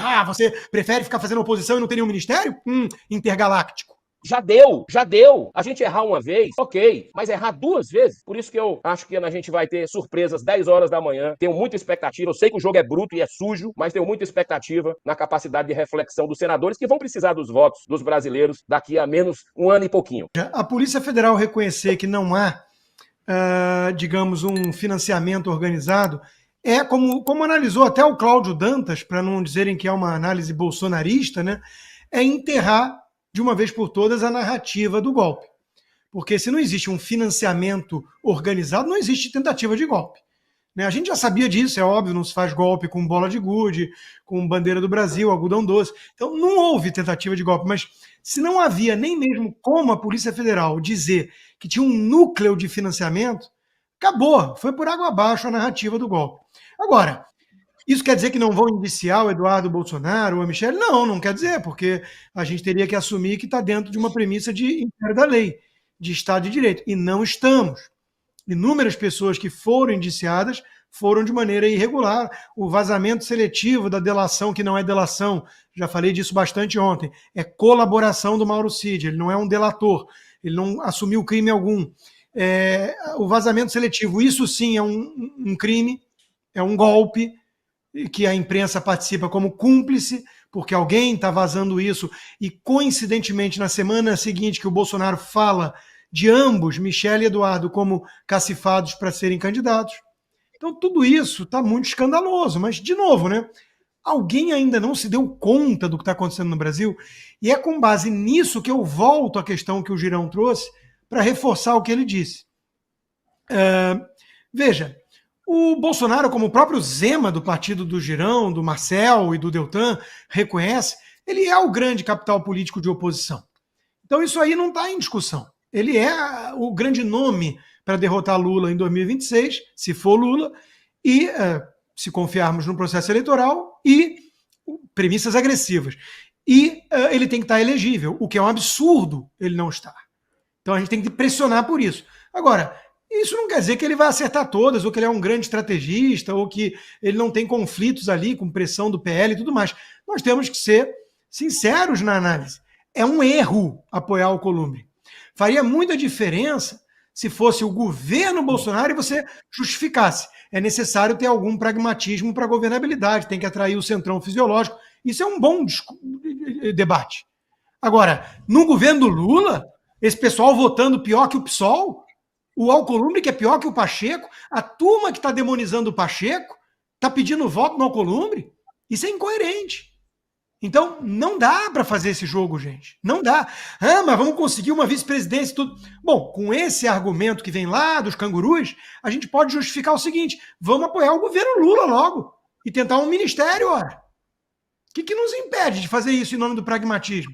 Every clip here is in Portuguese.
Ah, você prefere ficar fazendo oposição e não ter nenhum ministério? Intergaláctico. Já deu, já deu. A gente errar uma vez, ok, mas errar duas vezes. Por isso que eu acho que a gente vai ter surpresas 10 horas da manhã. Tenho muita expectativa. Eu sei que o jogo é bruto e é sujo, mas tenho muita expectativa na capacidade de reflexão dos senadores que vão precisar dos votos dos brasileiros daqui a menos um ano e pouquinho. A Polícia Federal reconhecer que não há, digamos, um financiamento organizado é como analisou até o Cláudio Dantas, para não dizerem que é uma análise bolsonarista, né? É enterrar de uma vez por todas a narrativa do golpe. Porque se não existe um financiamento organizado, não existe tentativa de golpe. Né? A gente já sabia disso, é óbvio, não se faz golpe com bola de gude, com bandeira do Brasil, algodão doce. Então não houve tentativa de golpe, mas se não havia nem mesmo como a Polícia Federal dizer que tinha um núcleo de financiamento, acabou, foi por água abaixo a narrativa do golpe. Agora, isso quer dizer que não vão indiciar o Eduardo Bolsonaro ou a Michelle? Não, não quer dizer, porque a gente teria que assumir que está dentro de uma premissa de império da lei, de Estado de Direito. E não estamos. Inúmeras pessoas que foram indiciadas foram de maneira irregular. O vazamento seletivo da delação, que não é delação, já falei disso bastante ontem, é colaboração do Mauro Cid, ele não é um delator, ele não assumiu crime algum. O vazamento seletivo, isso sim é um crime, é um golpe, que a imprensa participa como cúmplice, porque alguém está vazando isso, e coincidentemente na semana seguinte que o Bolsonaro fala de ambos, Michelle e Eduardo, como cacifados para serem candidatos. Então tudo isso está muito escandaloso, mas de novo, né? Alguém ainda não se deu conta do que está acontecendo no Brasil, e é com base nisso que eu volto à questão que o Girão trouxe para reforçar o que ele disse. Veja, o Bolsonaro, como o próprio Zema do partido do Girão, do Marcel e do Deltan reconhece, ele é o grande capital político de oposição. Então isso aí não está em discussão. Ele é o grande nome para derrotar Lula em 2026, se for Lula, e se confiarmos no processo eleitoral, e premissas agressivas. E ele tem que estar elegível, o que é um absurdo ele não estar. Então a gente tem que pressionar por isso. Agora, isso não quer dizer que ele vai acertar todas, ou que ele é um grande estrategista, ou que ele não tem conflitos ali com pressão do PL e tudo mais. Nós temos que ser sinceros na análise. É um erro apoiar o Alcolumbre. Faria muita diferença se fosse o governo Bolsonaro e você justificasse. É necessário ter algum pragmatismo para a governabilidade, tem que atrair o centrão fisiológico. Isso é um bom debate. Agora, no governo do Lula, esse pessoal votando pior que o PSOL, o Alcolumbre que é pior que o Pacheco, a turma que está demonizando o Pacheco está pedindo voto no Alcolumbre, isso é incoerente. Então, não dá para fazer esse jogo, gente. Não dá. Mas vamos conseguir uma vice-presidência e tudo. Bom, com esse argumento que vem lá dos cangurus, a gente pode justificar o seguinte: vamos apoiar o governo Lula logo e tentar um ministério, ora. O que nos impede de fazer isso em nome do pragmatismo?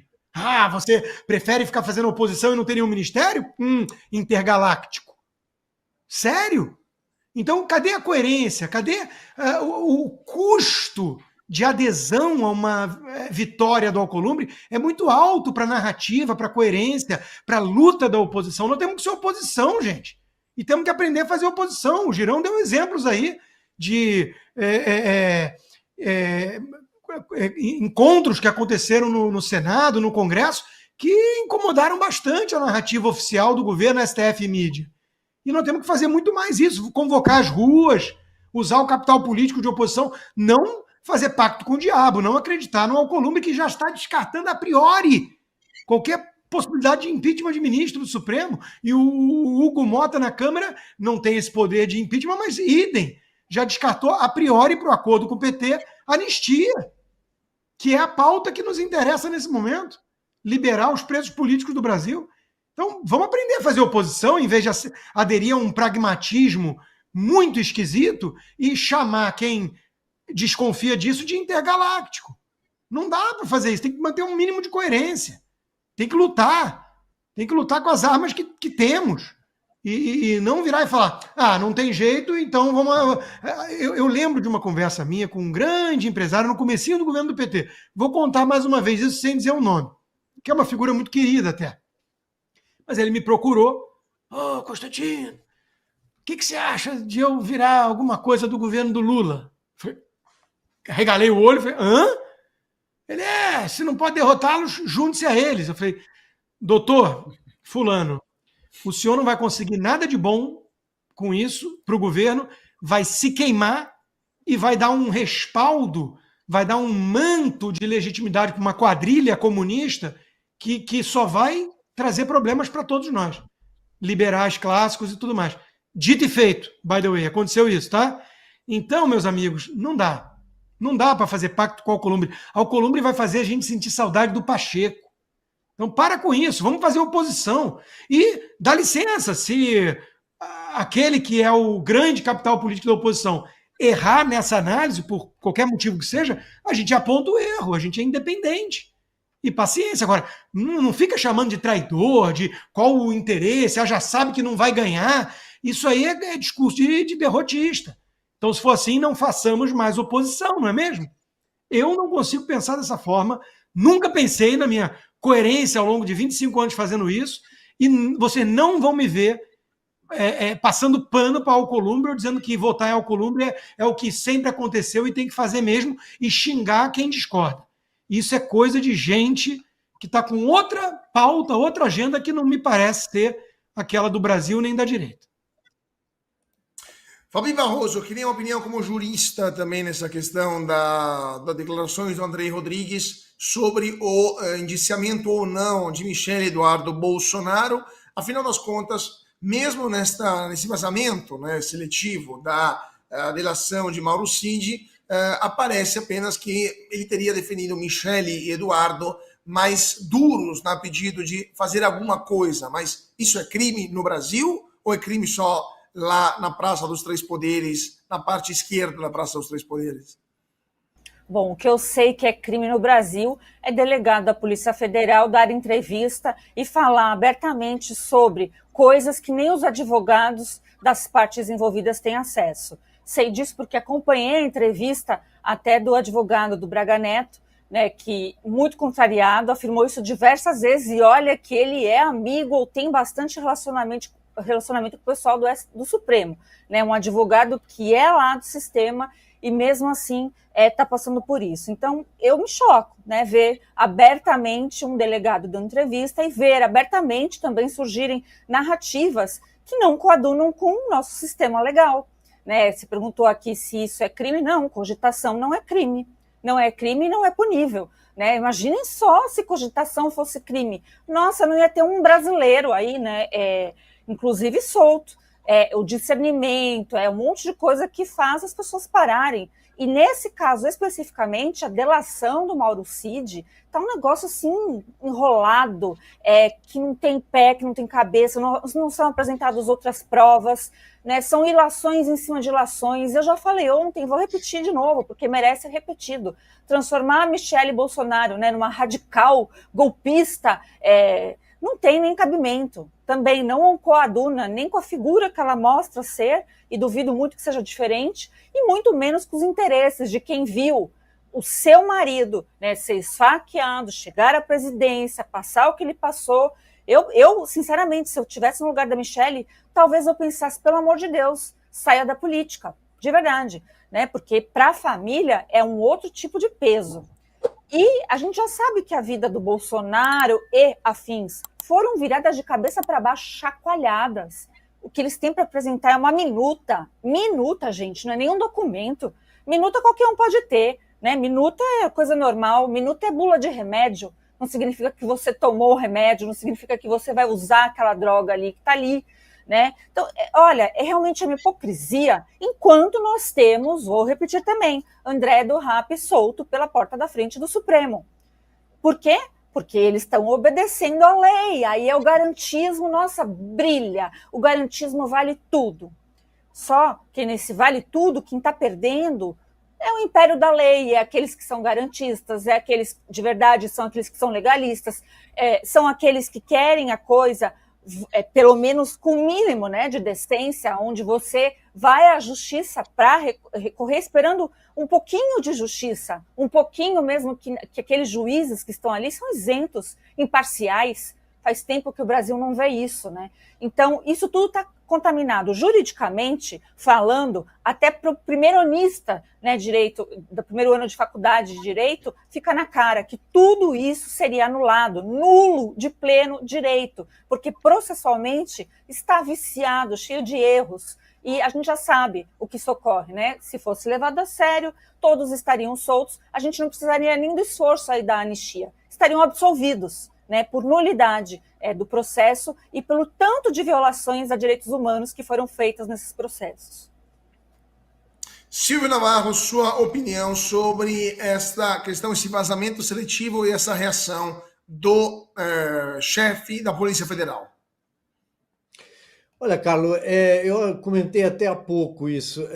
Você prefere ficar fazendo oposição e não ter nenhum ministério? Intergaláctico. Sério? Então, cadê a coerência? Cadê o custo de adesão a uma vitória do Alcolumbre? É muito alto para a narrativa, para a coerência, para a luta da oposição. Nós temos que ser oposição, gente. E temos que aprender a fazer oposição. O Girão deu exemplos aí de encontros que aconteceram no Senado, no Congresso, que incomodaram bastante a narrativa oficial do governo, STF e mídia. E nós temos que fazer muito mais isso, convocar as ruas, usar o capital político de oposição, não fazer pacto com o diabo, não acreditar no Alcolumbre que já está descartando a priori qualquer possibilidade de impeachment de ministro do Supremo. E o Hugo Mota na Câmara não tem esse poder de impeachment, mas idem, já descartou a priori para o acordo com o PT anistia, que é a pauta que nos interessa nesse momento, liberar os presos políticos do Brasil. Então, vamos aprender a fazer oposição, em vez de aderir a um pragmatismo muito esquisito e chamar quem desconfia disso de intergaláctico. Não dá para fazer isso, tem que manter um mínimo de coerência. Tem que lutar com as armas que temos. E não virar e falar, não tem jeito, então vamos... Eu lembro de uma conversa minha com um grande empresário no comecinho do governo do PT. Vou contar mais uma vez isso sem dizer o nome, que é uma figura muito querida até. Mas ele me procurou. Constantino, o que você acha de eu virar alguma coisa do governo do Lula? Regalei o olho e falei, se não pode derrotá-los, junte-se a eles. Eu falei, doutor fulano, o senhor não vai conseguir nada de bom com isso para o governo, vai se queimar e vai dar um respaldo, vai dar um manto de legitimidade para uma quadrilha comunista que só vai trazer problemas para todos nós. Liberais clássicos e tudo mais. Dito e feito, by the way, aconteceu isso, tá? Então, meus amigos, não dá. Não dá para fazer pacto com o Alcolumbre. A Alcolumbre vai fazer a gente sentir saudade do Pacheco. Então, para com isso, vamos fazer oposição. E dá licença, se aquele que é o grande capital político da oposição errar nessa análise, por qualquer motivo que seja, a gente aponta o erro, a gente é independente. E paciência. Agora, não fica chamando de traidor, de qual o interesse, já sabe que não vai ganhar. Isso aí é discurso de derrotista. Então, se for assim, não façamos mais oposição, não é mesmo? Eu não consigo pensar dessa forma, nunca pensei na minha coerência ao longo de 25 anos fazendo isso, e vocês não vão me ver passando pano para a Alcolumbre ou dizendo que votar em Alcolumbre é o que sempre aconteceu e tem que fazer mesmo, e xingar quem discorda. Isso é coisa de gente que está com outra pauta, outra agenda que não me parece ter aquela do Brasil nem da direita. Fabio Barroso, queria uma opinião como jurista também nessa questão das declarações do André Rodrigues sobre o indiciamento ou não de Michele Eduardo Bolsonaro. Afinal das contas, mesmo nesse vazamento, né, seletivo da delação de Mauro Cid, aparece apenas que ele teria definido Michele e Eduardo mais duros no pedido de fazer alguma coisa. Mas isso é crime no Brasil ou é crime só lá na Praça dos Três Poderes, na parte esquerda da Praça dos Três Poderes? Bom, o que eu sei que é crime no Brasil é delegado da Polícia Federal dar entrevista e falar abertamente sobre coisas que nem os advogados das partes envolvidas têm acesso. Sei disso porque acompanhei a entrevista até do advogado do Braga Neto, né, que, muito contrariado, afirmou isso diversas vezes, e olha que ele é amigo ou tem bastante relacionamento com o pessoal do Supremo, né, um advogado que é lá do sistema e mesmo assim está passando por isso. Então, eu me choco, né, ver abertamente um delegado dando entrevista e ver abertamente também surgirem narrativas que não coadunam com o nosso sistema legal. Né? Se perguntou aqui se isso é crime. Não, cogitação não é crime. Não é crime e não é punível. Né? Imaginem só se cogitação fosse crime. Nossa, não ia ter um brasileiro aí, né, inclusive solto. O discernimento, um monte de coisa que faz as pessoas pararem. E nesse caso especificamente, a delação do Mauro Cid está um negócio assim enrolado, que não tem pé, que não tem cabeça, não são apresentadas outras provas, né? São ilações em cima de ilações. Eu já falei ontem, vou repetir de novo, porque merece ser repetido. Transformar a Michele Bolsonaro, né, numa radical golpista, não tem nem cabimento. Também não coaduna nem com a figura que ela mostra ser, e duvido muito que seja diferente, e muito menos com os interesses de quem viu o seu marido, né, ser esfaqueado, chegar à presidência, passar o que ele passou. Eu, sinceramente, se eu estivesse no lugar da Michele, talvez eu pensasse, pelo amor de Deus, saia da política, de verdade, né, porque para a família é um outro tipo de peso. E a gente já sabe que a vida do Bolsonaro e afins foram viradas de cabeça para baixo, chacoalhadas. O que eles têm para apresentar é uma minuta. Minuta, gente, não é nenhum documento. Minuta qualquer um pode ter, né? Minuta é coisa normal, minuta é bula de remédio. Não significa que você tomou o remédio, não significa que você vai usar aquela droga ali que está ali, né? Então, olha, é realmente uma hipocrisia, enquanto nós temos, vou repetir também, André do Rap solto pela porta da frente do Supremo. Por quê? Porque eles estão obedecendo à lei, aí é o garantismo, nossa, brilha, o garantismo vale tudo. Só que nesse vale tudo, quem está perdendo é o império da lei, é aqueles que são garantistas, é aqueles de verdade, são aqueles que são legalistas, são aqueles que querem a coisa pelo menos com o mínimo, né, de decência, onde você vai à justiça para recorrer esperando um pouquinho de justiça, um pouquinho mesmo que aqueles juízes que estão ali são isentos, imparciais, Faz tempo que o Brasil não vê isso, né? Então, isso tudo está contaminado juridicamente falando, até para o primeironista, né, direito, do primeiro ano de faculdade de direito, fica na cara que tudo isso seria anulado, nulo de pleno direito, porque processualmente está viciado, cheio de erros. E a gente já sabe o que socorre, né? Se fosse levado a sério, todos estariam soltos, a gente não precisaria nem do esforço aí da anistia, estariam absolvidos, né, por nulidade do processo e pelo tanto de violações a direitos humanos que foram feitas nesses processos. Silvio Navarro, sua opinião sobre esta questão, esse vazamento seletivo e essa reação do chefe da Polícia Federal. Olha, Carlos, eu comentei até há pouco isso.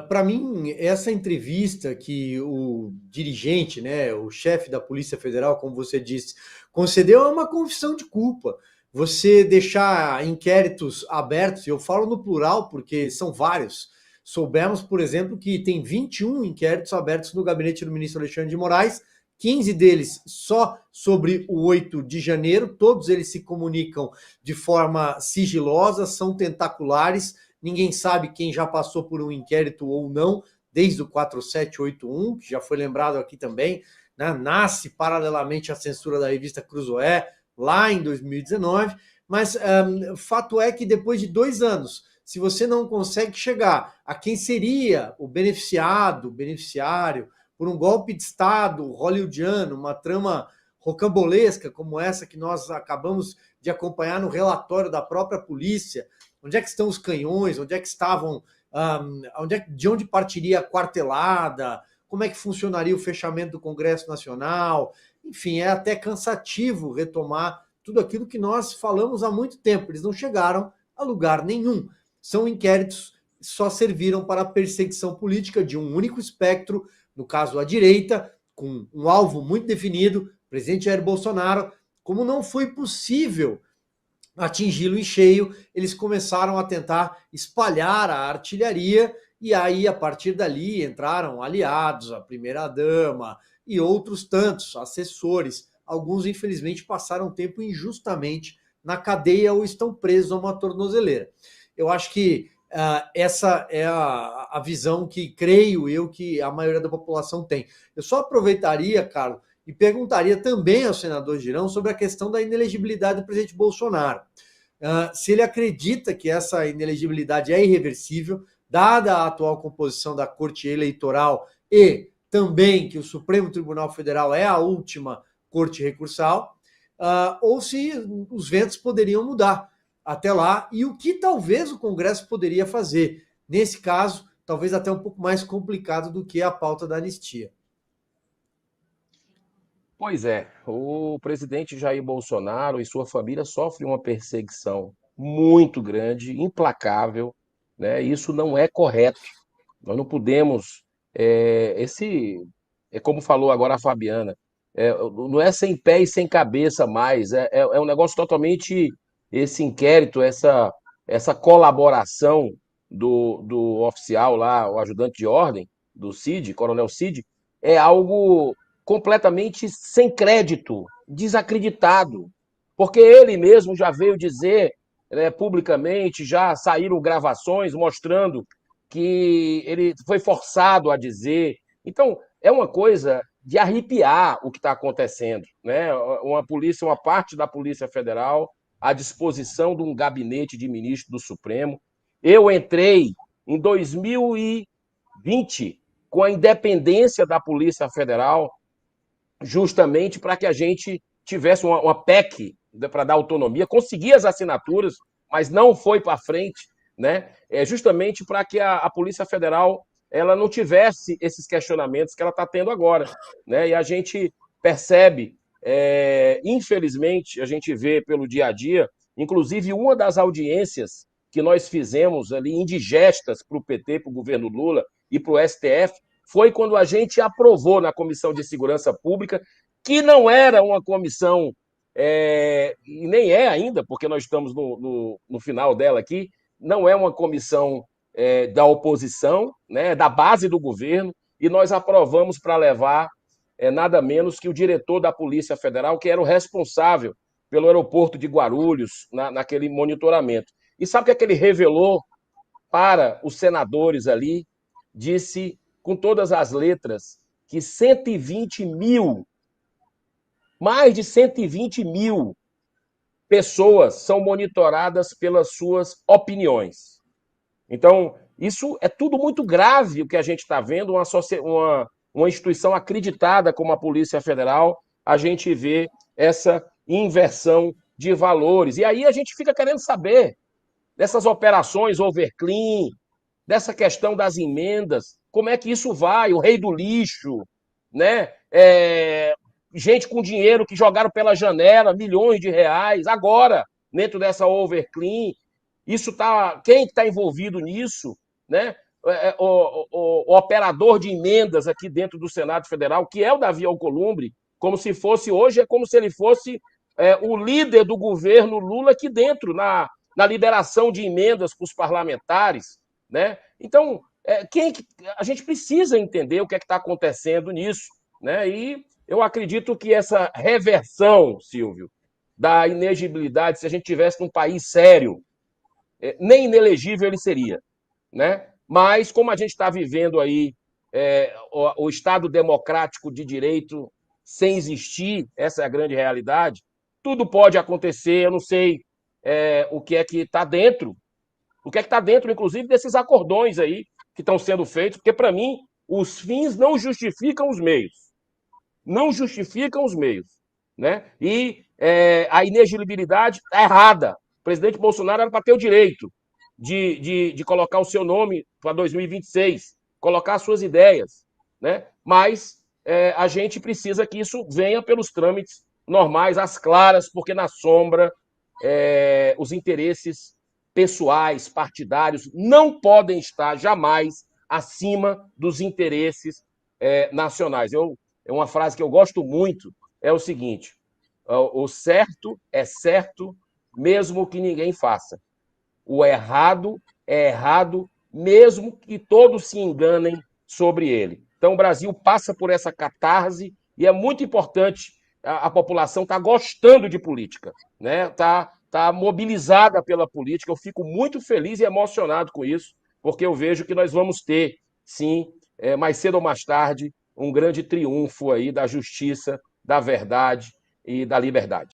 Para mim, essa entrevista que o dirigente, né, o chefe da Polícia Federal, como você disse, concedeu é uma confissão de culpa. Você deixar inquéritos abertos, eu falo no plural porque são vários. Soubemos, por exemplo, que tem 21 inquéritos abertos no gabinete do ministro Alexandre de Moraes, 15 deles só sobre o 8 de janeiro, todos eles se comunicam de forma sigilosa, são tentaculares, ninguém sabe quem já passou por um inquérito ou não, desde o 4781, que já foi lembrado aqui também, né? Nasce paralelamente à censura da revista Cruzoé, lá em 2019, mas fato é que depois de 2 anos, se você não consegue chegar a quem seria o beneficiário, por um golpe de Estado hollywoodiano, uma trama rocambolesca como essa que nós acabamos de acompanhar no relatório da própria polícia, onde é que estão os canhões, onde é que estavam, de onde partiria a quartelada, como é que funcionaria o fechamento do Congresso Nacional, enfim, é até cansativo retomar tudo aquilo que nós falamos há muito tempo, eles não chegaram a lugar nenhum, são inquéritos que só serviram para a perseguição política de um único espectro, no caso a direita, com um alvo muito definido, presidente Jair Bolsonaro. Como não foi possível atingi-lo em cheio, eles começaram a tentar espalhar a artilharia e aí, a partir dali, entraram aliados, a primeira-dama e outros tantos, assessores. Alguns, infelizmente, passaram tempo injustamente na cadeia ou estão presos a uma tornozeleira. Eu acho que essa é a visão que creio eu que a maioria da população tem. Eu só aproveitaria, Carlos, e perguntaria também ao senador Girão sobre a questão da inelegibilidade do presidente Bolsonaro. Se ele acredita que essa inelegibilidade é irreversível, dada a atual composição da Corte Eleitoral e também que o Supremo Tribunal Federal é a última corte recursal, ou se os ventos poderiam mudar até lá, e o que talvez o Congresso poderia fazer. Nesse caso, talvez até um pouco mais complicado do que a pauta da anistia. Pois é, o presidente Jair Bolsonaro e sua família sofrem uma perseguição muito grande, implacável, né? Isso não é correto. Nós não podemos. Como falou agora a Fabiana, não é sem pé e sem cabeça mais, é um negócio totalmente. Esse inquérito, essa colaboração do oficial lá, o ajudante de ordem, do Cid, Coronel Cid, é algo completamente sem crédito, desacreditado, porque ele mesmo já veio dizer publicamente, já saíram gravações mostrando que ele foi forçado a dizer. Então, é uma coisa de arrepiar o que está acontecendo, né? Uma parte da Polícia Federal à disposição de um gabinete de ministro do Supremo. Eu entrei em 2020 com a independência da Polícia Federal, justamente para que a gente tivesse uma PEC para dar autonomia, consegui as assinaturas, mas não foi para frente, né? Justamente para que a Polícia Federal ela não tivesse esses questionamentos que ela está tendo agora, né? E a gente percebe, infelizmente, a gente vê pelo dia a dia, inclusive uma das audiências que nós fizemos ali, indigestas para o PT, para o governo Lula e para o STF, foi quando a gente aprovou na Comissão de Segurança Pública, que não era uma comissão, e nem é ainda, porque nós estamos no final dela aqui, não é uma comissão da oposição, né, da base do governo, e nós aprovamos para levar nada menos que o diretor da Polícia Federal, que era o responsável pelo aeroporto de Guarulhos, naquele monitoramento. E sabe o que é que ele revelou para os senadores ali? Disse com todas as letras que 120 mil, mais de 120 mil pessoas são monitoradas pelas suas opiniões. Então, isso é tudo muito grave o que a gente está vendo, uma instituição acreditada como a Polícia Federal, a gente vê essa inversão de valores. E aí a gente fica querendo saber dessas operações overclean, dessa questão das emendas, como é que isso vai, o rei do lixo, né? Gente com dinheiro que jogaram pela janela, milhões de reais, agora, dentro dessa overclean, isso tá, quem está envolvido nisso, né? O operador de emendas aqui dentro do Senado Federal, que é o Davi Alcolumbre, como se fosse hoje, é como se ele fosse o líder do governo Lula aqui dentro, na liberação de emendas para os parlamentares, né? Então, a gente precisa entender o que é que está acontecendo nisso, né? E eu acredito que essa reversão, Silvio, da inegibilidade, se a gente tivesse num país sério, nem inelegível ele seria, né? Mas como a gente está vivendo aí o Estado democrático de direito sem existir, essa é a grande realidade, tudo pode acontecer, eu não sei o que é que está dentro, inclusive, desses acordões aí que estão sendo feitos, porque, para mim, os fins não justificam os meios. Não justificam os meios, né? E a inegibilidade está errada. O presidente Bolsonaro era para ter o direito de colocar o seu nome para 2026, colocar as suas ideias, né? Mas a gente precisa que isso venha pelos trâmites normais, às claras, porque na sombra os interesses pessoais, partidários, não podem estar jamais acima dos interesses nacionais. É uma frase que eu gosto muito, é o seguinte: o certo é certo, mesmo que ninguém faça. O errado é errado, mesmo que todos se enganem sobre ele. Então, o Brasil passa por essa catarse e é muito importante a população estar gostando de política, né? Tá mobilizada pela política. Eu fico muito feliz e emocionado com isso, porque eu vejo que nós vamos ter, sim, mais cedo ou mais tarde, um grande triunfo aí da justiça, da verdade e da liberdade.